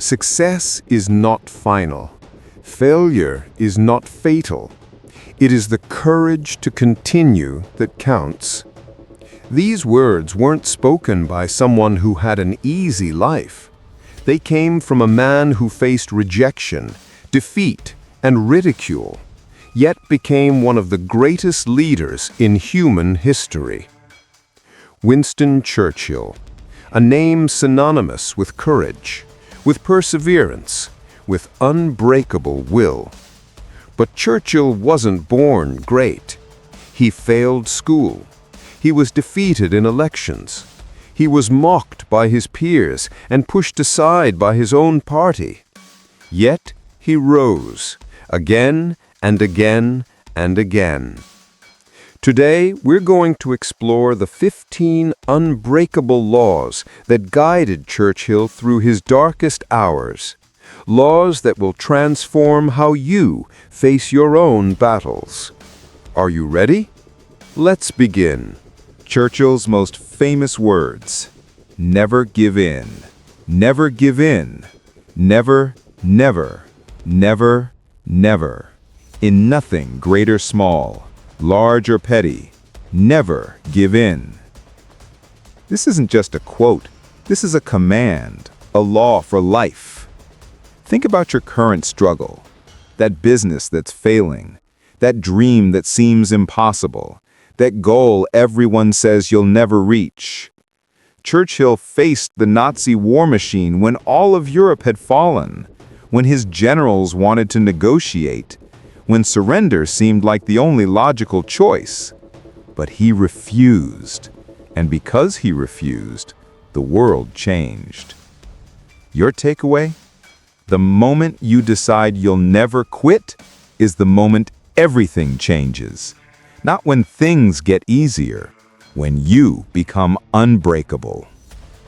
Success is not final. Failure is not fatal. It is the courage to continue that counts. These words weren't spoken by someone who had an easy life. They came from a man who faced rejection, defeat, and ridicule, yet became one of the greatest leaders in human history. Winston Churchill, a name synonymous with courage, with perseverance, with unbreakable will. But Churchill wasn't born great. He failed school. He was defeated in elections. He was mocked by his peers and pushed aside by his own party. Yet he rose, again and again and again. Today, we're going to explore the 15 unbreakable laws that guided Churchill through his darkest hours. Laws that will transform how you face your own battles. Are you ready? Let's begin. Churchill's most famous words: never give in, never give in, never, never, never, never. In nothing, great or small, large or petty, never give in. This isn't just a quote, this is a command, a law for life. Think about your current struggle, that business that's failing, that dream that seems impossible, that goal everyone says you'll never reach. Churchill faced the Nazi war machine when all of Europe had fallen, when his generals wanted to negotiate, when surrender seemed like the only logical choice. But he refused, and because he refused, the world changed. Your takeaway? The moment you decide you'll never quit is the moment everything changes. Not when things get easier, when you become unbreakable.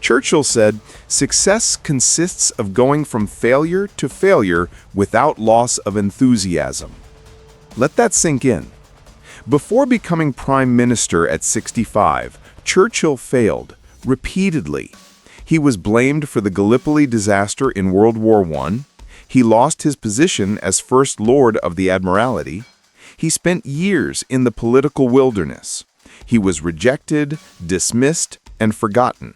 Churchill said, "Success consists of going from failure to failure without loss of enthusiasm." Let that sink in. Before becoming Prime Minister at 65, Churchill failed, repeatedly. He was blamed for the Gallipoli disaster in World War I. He lost his position as First Lord of the Admiralty. He spent years in the political wilderness. He was rejected, dismissed, and forgotten.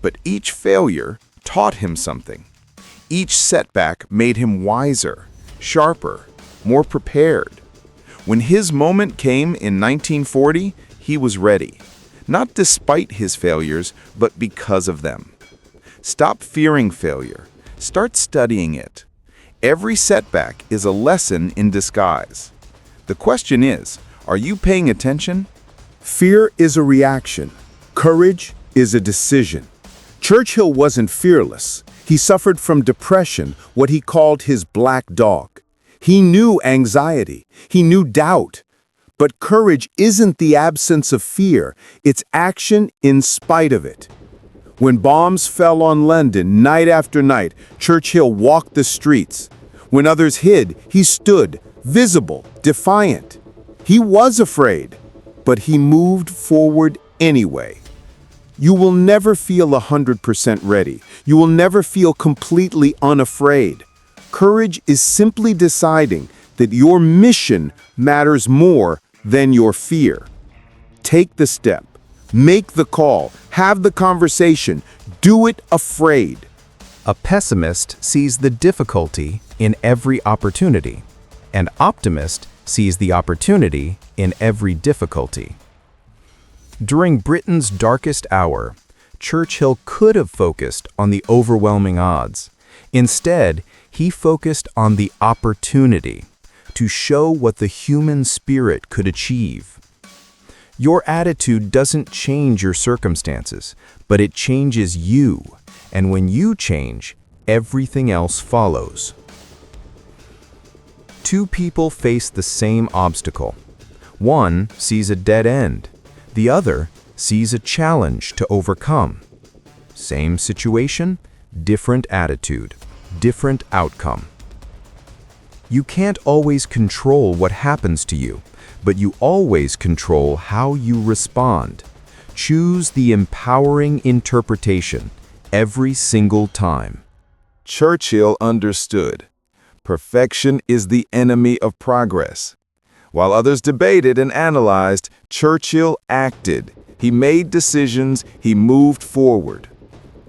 But each failure taught him something. Each setback made him wiser, sharper, more prepared. When his moment came in 1940, he was ready. Not despite his failures, but because of them. Stop fearing failure. Start studying it. Every setback is a lesson in disguise. The question is, are you paying attention? Fear is a reaction. Courage is a decision. Churchill wasn't fearless. He suffered from depression, what he called his black dog. He knew anxiety. He knew doubt. But courage isn't the absence of fear. It's action in spite of it. When bombs fell on London night after night, Churchill walked the streets. When others hid, he stood, visible, defiant. He was afraid, but he moved forward anyway. You will never feel 100% ready. You will never feel completely unafraid. Courage is simply deciding that your mission matters more than your fear. Take the step. Make the call. Have the conversation. Do it afraid. A pessimist sees the difficulty in every opportunity. An optimist sees the opportunity in every difficulty. During Britain's darkest hour, Churchill could have focused on the overwhelming odds. Instead, he focused on the opportunity to show what the human spirit could achieve. Your attitude doesn't change your circumstances, but it changes you. And when you change, everything else follows. Two people face the same obstacle. One sees a dead end. The other sees a challenge to overcome. Same situation, different attitude, different outcome. You can't always control what happens to you, but you always control how you respond. Choose the empowering interpretation every single time. Churchill understood. Perfection is the enemy of progress. While others debated and analyzed, Churchill acted. He made decisions, he moved forward.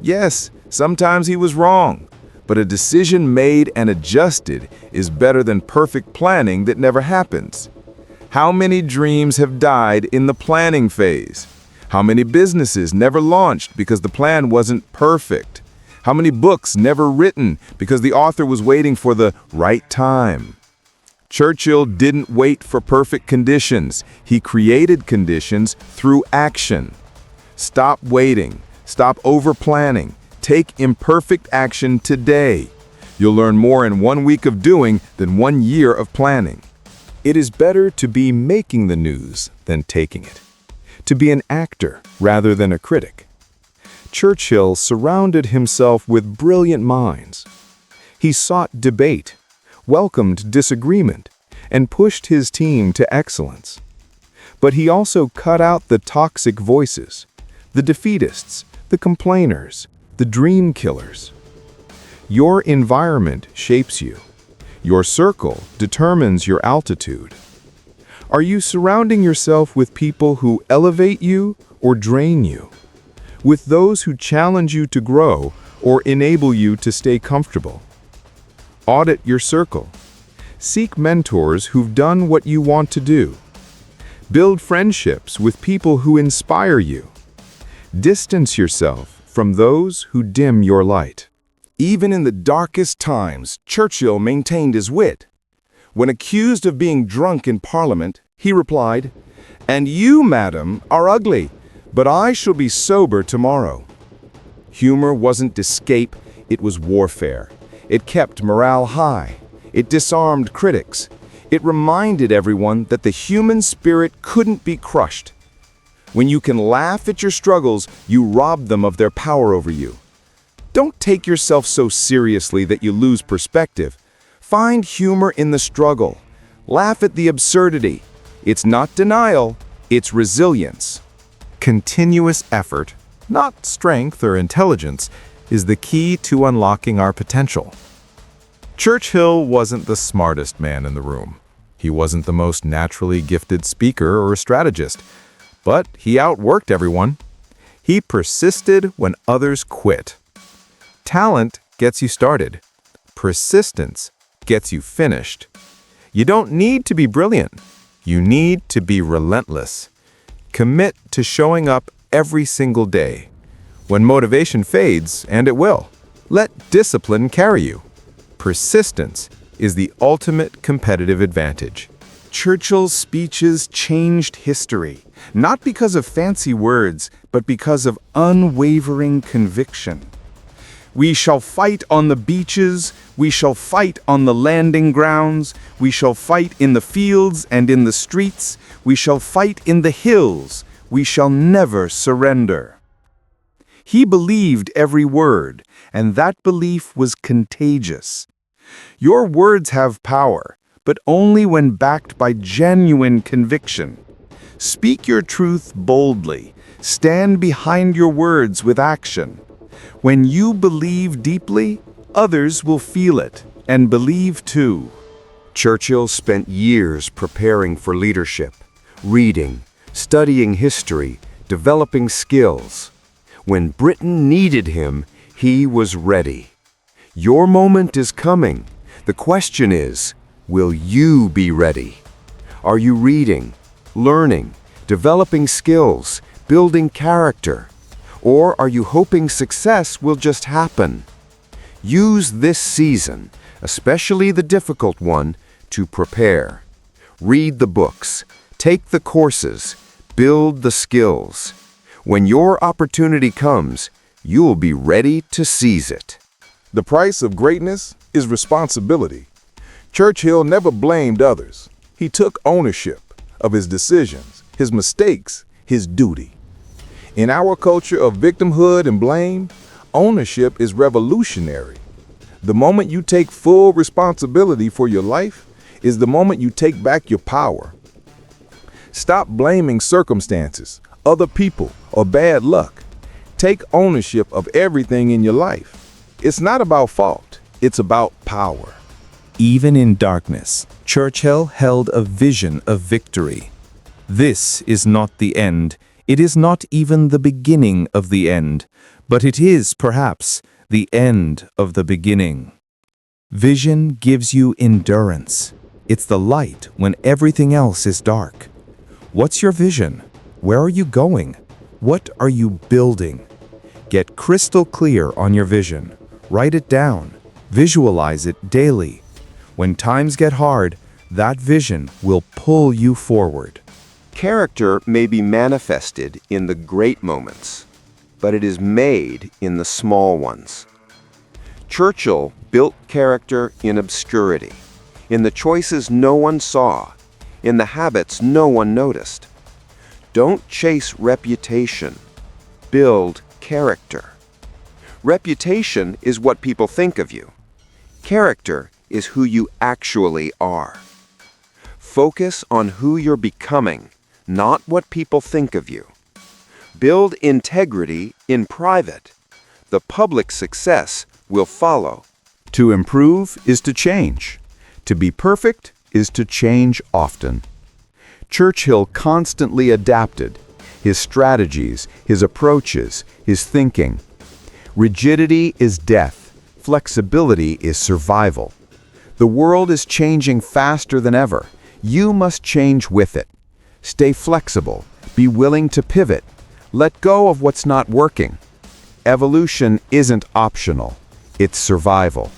Yes, sometimes he was wrong, but a decision made and adjusted is better than perfect planning that never happens. How many dreams have died in the planning phase? How many businesses never launched because the plan wasn't perfect? How many books never written because the author was waiting for the right time? Churchill didn't wait for perfect conditions. He created conditions through action. Stop waiting. Stop over-planning. Take imperfect action today. You'll learn more in 1 week of doing than 1 year of planning. It is better to be making the news than taking it. To be an actor rather than a critic. Churchill surrounded himself with brilliant minds. He sought debate, welcomed disagreement, and pushed his team to excellence. But he also cut out the toxic voices, the defeatists, the complainers, the dream killers. Your environment shapes you. Your circle determines your altitude. Are you surrounding yourself with people who elevate you or drain you? With those who challenge you to grow or enable you to stay comfortable? Audit your circle. Seek mentors who've done what you want to do. Build friendships with people who inspire you. Distance yourself from those who dim your light. Even in the darkest times, Churchill maintained his wit. When accused of being drunk in Parliament, he replied, "And you, madam, are ugly, but I shall be sober tomorrow." Humor wasn't escape, it was warfare. It kept morale high. It disarmed critics. It reminded everyone that the human spirit couldn't be crushed. When you can laugh at your struggles, you rob them of their power over you. Don't take yourself so seriously that you lose perspective. Find humor in the struggle. Laugh at the absurdity. It's not denial, it's resilience. Continuous effort, not strength or intelligence, is the key to unlocking our potential. Churchill wasn't the smartest man in the room. He wasn't the most naturally gifted speaker or strategist, but he outworked everyone. He persisted when others quit. Talent gets you started. Persistence gets you finished. You don't need to be brilliant. You need to be relentless. Commit to showing up every single day. When motivation fades, and it will, let discipline carry you. Persistence is the ultimate competitive advantage. Churchill's speeches changed history, not because of fancy words, but because of unwavering conviction. We shall fight on the beaches, we shall fight on the landing grounds, we shall fight in the fields and in the streets, we shall fight in the hills, we shall never surrender. He believed every word, and that belief was contagious. Your words have power, but only when backed by genuine conviction. Speak your truth boldly. Stand behind your words with action. When you believe deeply, others will feel it and believe too. Churchill spent years preparing for leadership, reading, studying history, developing skills. When Britain needed him, he was ready. Your moment is coming. The question is, will you be ready? Are you reading, learning, developing skills, building character? Or are you hoping success will just happen? Use this season, especially the difficult one, to prepare. Read the books, take the courses, build the skills. When your opportunity comes, you'll be ready to seize it. The price of greatness is responsibility. Churchill never blamed others. He took ownership of his decisions, his mistakes, his duty. In our culture of victimhood and blame, ownership is revolutionary. The moment you take full responsibility for your life is the moment you take back your power. Stop blaming circumstances, other people, or bad luck. Take ownership of everything in your life. It's not about fault. It's about power. Even in darkness, Churchill held a vision of victory. This is not the end. It is not even the beginning of the end, but it is, perhaps, the end of the beginning. Vision gives you endurance. It's the light when everything else is dark. What's your vision? Where are you going? What are you building? Get crystal clear on your vision. Write it down. Visualize it daily. When times get hard, that vision will pull you forward. Character may be manifested in the great moments, but it is made in the small ones. Churchill built character in obscurity, in the choices no one saw, in the habits no one noticed. Don't chase reputation. Build character. Reputation is what people think of you. Character is who you actually are. Focus on who you're becoming, not what people think of you. Build integrity in private. The public success will follow. To improve is to change. To be perfect is to change often. Churchill constantly adapted his strategies, his approaches, his thinking. Rigidity is death. Flexibility is survival. The world is changing faster than ever. You must change with it. Stay flexible. Be willing to pivot. Let go of what's not working. Evolution isn't optional. It's survival.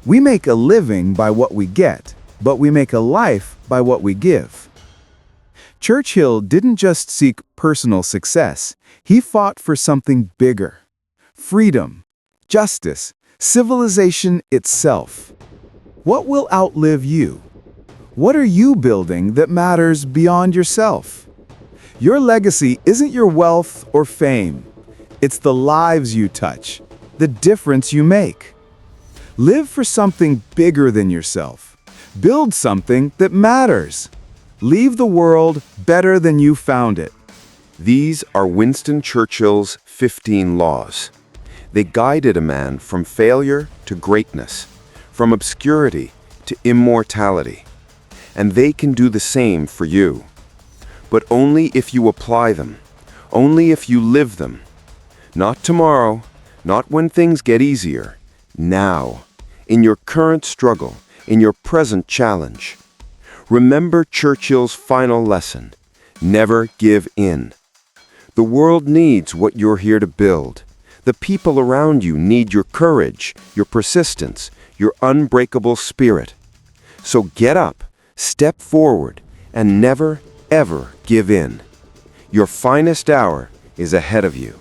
We make a living by what we get, but we make a life by what we give. Churchill didn't just seek personal success. He fought for something bigger. Freedom, justice, civilization itself. What will outlive you? What are you building that matters beyond yourself? Your legacy isn't your wealth or fame. It's the lives you touch, the difference you make. Live for something bigger than yourself. Build something that matters. Leave the world better than you found it. These are Winston Churchill's 15 laws. They guided a man from failure to greatness, from obscurity to immortality. And they can do the same for you. But only if you apply them, only if you live them. Not tomorrow, not when things get easier. Now, in your current struggle, in your present challenge. Remember Churchill's final lesson: never give in. The world needs what you're here to build. The people around you need your courage, your persistence, your unbreakable spirit. So get up, step forward, and never, ever give in. Your finest hour is ahead of you.